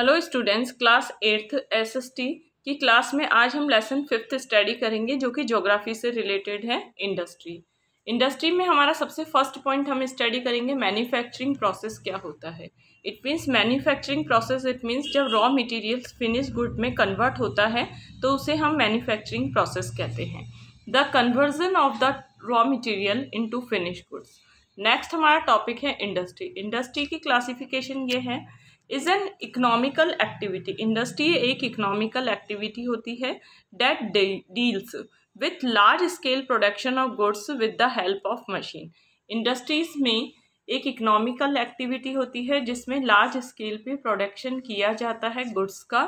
Hello students, class 8th SST की class में आज हम लेसन 5th स्टडी करेंगे जो कि ज्योग्राफी से रिलेटेड है। इंडस्ट्री में हमारा सबसे फर्स्ट पॉइंट हम स्टडी करेंगे मैन्युफैक्चरिंग प्रोसेस क्या होता है। It means manufacturing process, it means जब रॉ मटेरियल्स फिनिश गुड में कन्वर्ट होता है तो उसे हम मैन्युफैक्चरिंग प्रोसेस कहते हैं। The conversion of the raw material into finish goods. Next हमारा टॉपिक है इंडस्ट्री की क्लासिफिकेशन ये है, is an economical activity. Industry एक इकोनॉमिकल एक्टिविटी होती है that deals with large scale production of goods with the help of machine. Industries में एक इकोनॉमिकल एक्टिविटी होती है जिसमें लार्ज स्केल पे प्रोडक्शन किया जाता है गुड्स का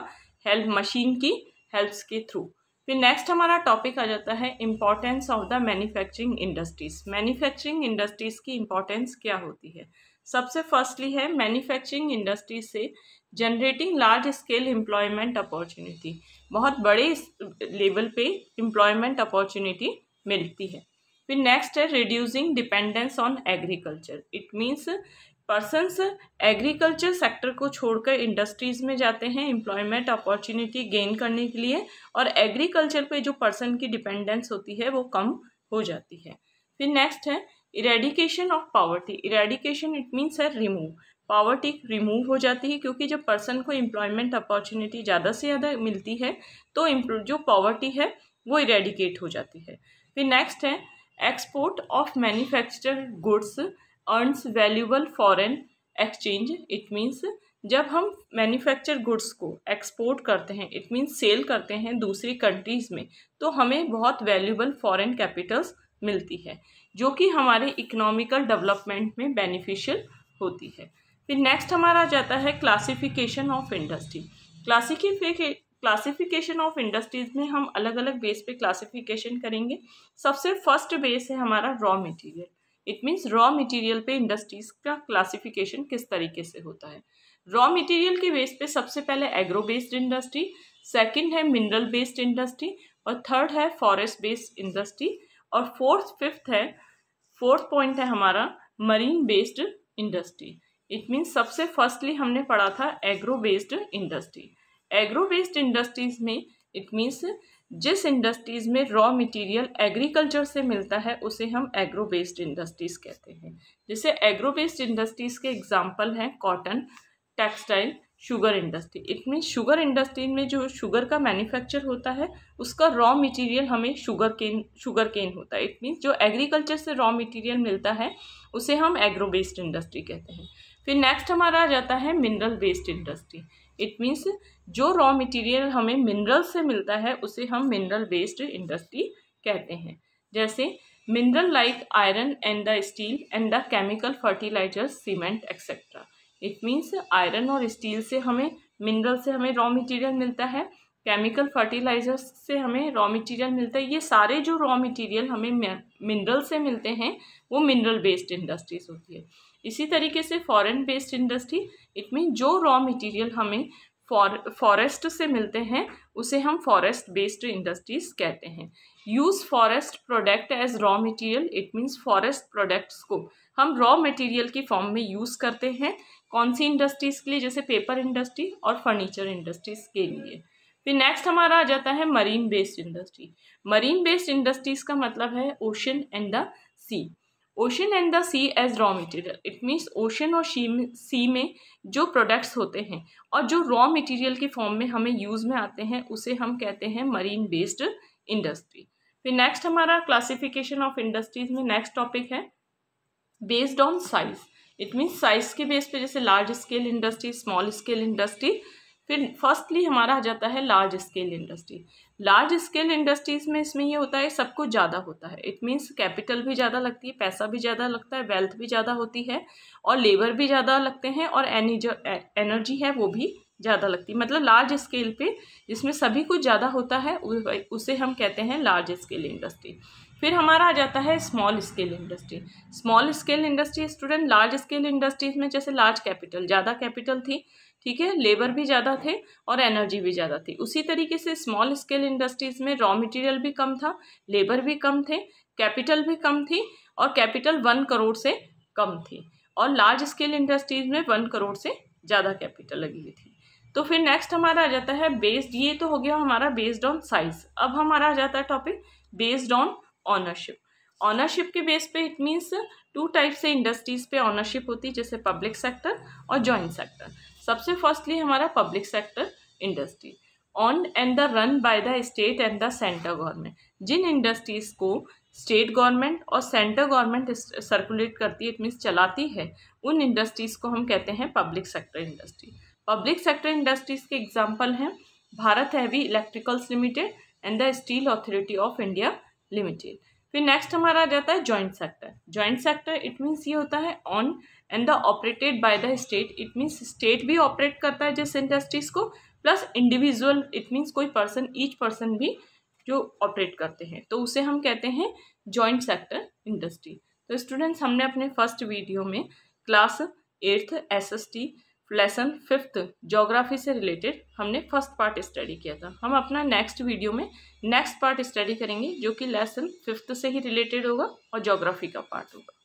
मशीन की हेल्प्स के थ्रू। फिर नेक्स्ट हमारा टॉपिक आ जाता है importance of the manufacturing industries. Manufacturing industries की इम्पोर्टेंस क्या होती है। सबसे फर्स्टली है मैन्युफैक्चरिंग इंडस्ट्री से generating large scale employment opportunity. बहुत बड़े लेवल पे एम्प्लॉयमेंट अपॉर्चुनिटी मिलती है। फिर नेक्स्ट है reducing dependence on agriculture. It means persons agriculture sector को छोड़कर इंडस्ट्रीज में जाते हैं एम्प्लॉयमेंट अपॉर्चुनिटी गेन करने के लिए, और एग्रीकल्चर पे जो पर्सन की डिपेंडेंस होती है वो कम हो जाती है। फिर नेक्स्ट है eradication of poverty. Eradication it means है रिमूव। पॉवर्टी रिमूव हो जाती है क्योंकि जब पर्सन को एम्प्लॉयमेंट अपॉर्चुनिटी ज़्यादा से ज़्यादा मिलती है तो जो पॉवर्टी है वो इरेडिकेट हो जाती है। फिर नेक्स्ट है export of manufactured goods earns valuable foreign exchange. It means जब हम मैन्युफैक्चर गुड्स को एक्सपोर्ट करते हैं, इट मीन्स सेल करते हैं दूसरी कंट्रीज़ में, तो हमें बहुत वैल्यूबल फॉरेन कैपिटल्स मिलती है जो कि हमारे इकोनॉमिकल डेवलपमेंट में बेनिफिशियल होती है। फिर नेक्स्ट हमारा जाता है classification of industry. Classification of industries में हम अलग अलग बेस पे क्लासिफिकेशन करेंगे। सबसे फर्स्ट बेस है हमारा raw material. It means raw material पे इंडस्ट्रीज का क्लासिफिकेशन किस तरीके से होता है। रॉ मटेरियल के बेस पे सबसे पहले एग्रो बेस्ड इंडस्ट्री, सेकेंड है मिनरल बेस्ड इंडस्ट्री, और थर्ड है फॉरेस्ट बेस्ड इंडस्ट्री, और फोर्थ पॉइंट है हमारा marine based industry. It means सबसे फर्स्टली हमने पढ़ा था agro based industry. Agro based industries में इट मीन्स जिस इंडस्ट्रीज में रॉ मटेरियल एग्रीकल्चर से मिलता है उसे हम एग्रो बेस्ड इंडस्ट्रीज कहते हैं। जैसे एग्रो बेस्ड इंडस्ट्रीज के एग्जाम्पल हैं cotton, textile, sugar industry. It means sugar industry में जो शुगर का मैन्युफैक्चर होता है उसका रॉ मटेरियल हमें शुगर केन होता है। इट मीन्स जो एग्रीकल्चर से रॉ मटेरियल मिलता है उसे हम एग्रो बेस्ड इंडस्ट्री कहते हैं। फिर नेक्स्ट हमारा आ जाता है mineral based industry. It means जो रॉ मटेरियल हमें मिनरल से मिलता है उसे हम मिनरल बेस्ड इंडस्ट्री कहते हैं। जैसे mineral like iron and the steel and the chemical fertilisers, cement etcetera. It means iron और स्टील से हमें, मिनरल से हमें रॉ मटेरियल मिलता है, केमिकल फर्टिलाइजर्स से हमें रॉ मटेरियल मिलता है। ये सारे जो रॉ मटेरियल हमें मिनरल से मिलते हैं वो मिनरल बेस्ड इंडस्ट्रीज होती है। इसी तरीके से foreign based industry, it mean जो रॉ मटेरियल हमें फॉरेस्ट से मिलते हैं उसे हम फॉरेस्ट बेस्ड इंडस्ट्रीज कहते हैं। Use forest product as raw material. It means forest products को हम रॉ मटेरियल की फॉर्म में यूज़ करते हैं। कौन सी इंडस्ट्रीज़ के लिए, जैसे पेपर इंडस्ट्री और फर्नीचर इंडस्ट्रीज़ के लिए। फिर नेक्स्ट हमारा आ जाता है marine based industry. Marine based industries का मतलब है ocean and the sea. Ocean and the sea as raw material. It means ocean और सी में जो प्रोडक्ट्स होते हैं और जो रॉ मटेरियल की फॉर्म में हमें यूज़ में आते हैं उसे हम कहते हैं मरीन बेस्ड इंडस्ट्री। फिर नेक्स्ट हमारा क्लासिफिकेशन ऑफ इंडस्ट्रीज में नेक्स्ट टॉपिक है based on size. It means size के बेस पे, जैसे large scale industry, small scale industry. फिर फर्स्टली हमारा आ जाता है large scale industry. Large scale industries में इसमें ये होता है सब कुछ ज़्यादा होता है। इट मीन्स कैपिटल भी ज़्यादा लगती है, पैसा भी ज़्यादा लगता है, वेल्थ भी ज़्यादा होती है, और लेबर भी ज़्यादा लगते हैं, और एनर्जी है वो भी ज़्यादा लगती है। मतलब लार्ज स्केल पे जिसमें सभी कुछ ज़्यादा होता है उसे हम कहते हैं लार्ज स्केल इंडस्ट्री। फिर हमारा आ जाता है small scale industry. Small scale industry student, large scale industries में जैसे लार्ज कैपिटल, ज़्यादा कैपिटल थी, ठीक है, लेबर भी ज़्यादा थे और एनर्जी भी ज़्यादा थी। उसी तरीके से स्मॉल स्केल इंडस्ट्रीज में रॉ मटेरियल भी कम था, लेबर भी कम थे, कैपिटल भी कम थी, और कैपिटल 1 करोड़ से कम थी। और लार्ज स्केल इंडस्ट्रीज में 1 करोड़ से ज़्यादा कैपिटल लगी हुई थी। तो फिर नेक्स्ट हमारा आ जाता है बेस्ड, ये तो हो गया हमारा बेस्ड ऑन साइज। अब हमारा आ जाता है topic based on ownership. Ownership के बेस पे इट मीन्स टू टाइप से इंडस्ट्रीज पे ऑनरशिप होती है, जैसे पब्लिक सेक्टर और जॉइंट सेक्टर। सबसे फर्स्टली हमारा public sector industry owned and the run by the state and the centre government. जिन इंडस्ट्रीज को स्टेट गवर्नमेंट और सेंटर गवर्नमेंट सर्कुलेट करती है, इट मीन्स चलाती है, उन इंडस्ट्रीज को हम कहते हैं public sector industry. Public sector industries के एग्जाम्पल हैं Bharat heavy electricals limited and the steel authority of India limited. फिर नेक्स्ट हमारा आ जाता है joint sector. Joint sector it means ये होता है on and the operated by the state. It means state भी ऑपरेट करता है जिस इंडस्ट्रीज को, प्लस इंडिविजुअल इट मीन्स कोई पर्सन, ईच पर्सन भी जो ऑपरेट करते हैं, तो उसे हम कहते हैं जॉइंट सेक्टर इंडस्ट्री। तो स्टूडेंट्स, हमने अपने फर्स्ट वीडियो में class 8th SST lesson 5th geography से रिलेटेड हमने फर्स्ट पार्ट स्टडी किया था। हम अपना नेक्स्ट वीडियो में नेक्स्ट पार्ट स्टडी करेंगे जो कि लेसन 5th से ही रिलेटेड होगा और ज्योग्राफी का पार्ट होगा।